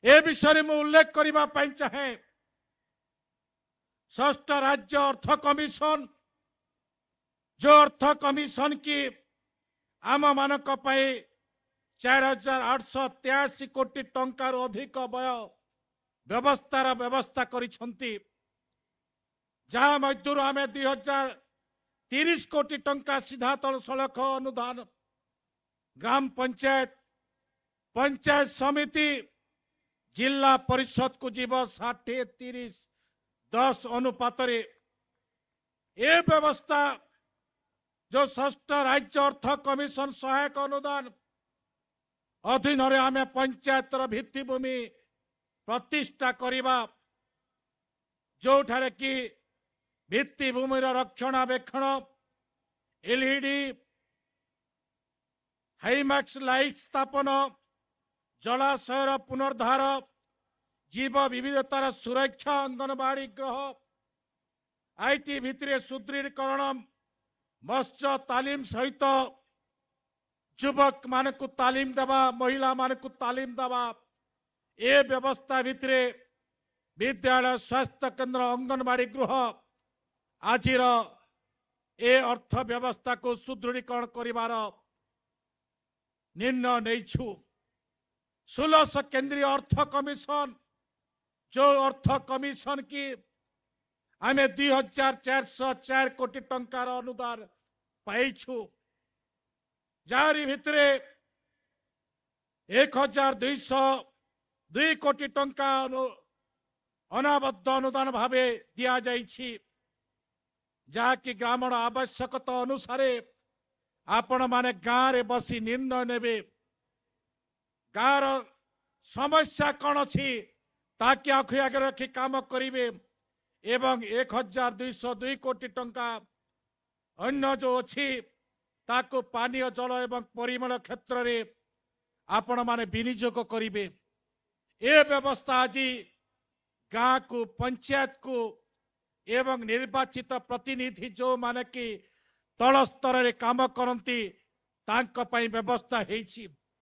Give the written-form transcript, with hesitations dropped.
ए विषय में उल्लेख करने चाहे षष्ठ राज्य अर्थ कमिशन जो अर्थ कमिशन की आम मान 4883 कोटी टंकार अधिक व्यय व्यवस्था करिसंती जहां मध्यरु आम 2030 कोटी टंका सीधा तल सड़क अनुदान ग्राम पंचायत पंचायत समिति जिला परिषद को जीव 60-30-10 अनुपात ए व्यवस्था जो षष्ठ राज्य अर्थ कमिशन सहायक अनुदान अधीन आम पंचायत भित्तिभूमि प्रतिष्ठा करवा जो कि भित्तिभूमि रक्षणाबेक्षण एलईडी हाईमैक्स लाइट स्थापन जलाशयर पुनर्धार जीव विविधतार सुरक्षा अंगनवाड़ी गृह आईटी भित्तिरे सुदृढ़ीकरण मत्स्य तालीम सहित युवक मान को तालीम देवा महिला मान को तालीम देवा ए व्यवस्था भित्तिरे विद्यालय स्वास्थ्य केन्द्र अंगनवाड़ी गृह आजिर ए अर्थ व्यवस्था को सुदृढ़ीकरण करिवार निर्णय नैछु 16 केंद्रीय अर्थ कमिशन जो अर्थ कमिशन की आम 2404 कोटी टंकार अनुदान पाइछु जारी भितरे 1202 कोटी टंका अनाबद्ध अनुदान भावे दिया जाइछि जहाँकि ग्रामीण आवश्यकता अनुसार आपण माने गाँव रे बसी निर्णय नेबे गाँव समस्या कौन अच्छी ताकि आखि आगे रखी काम करिवे एवं 1202 कोटी टंका अन्य जो अच्छी ताको पानीय जल एवं परिमल क्षेत्र रे आपण माने विनियोग करिवे ए व्यवस्था आज गाँ को पंचायत को एवं निर्वाचित प्रतिनिधि जो माने कि तल स्तर रे काम करती तांको पई व्यवस्था हेछि।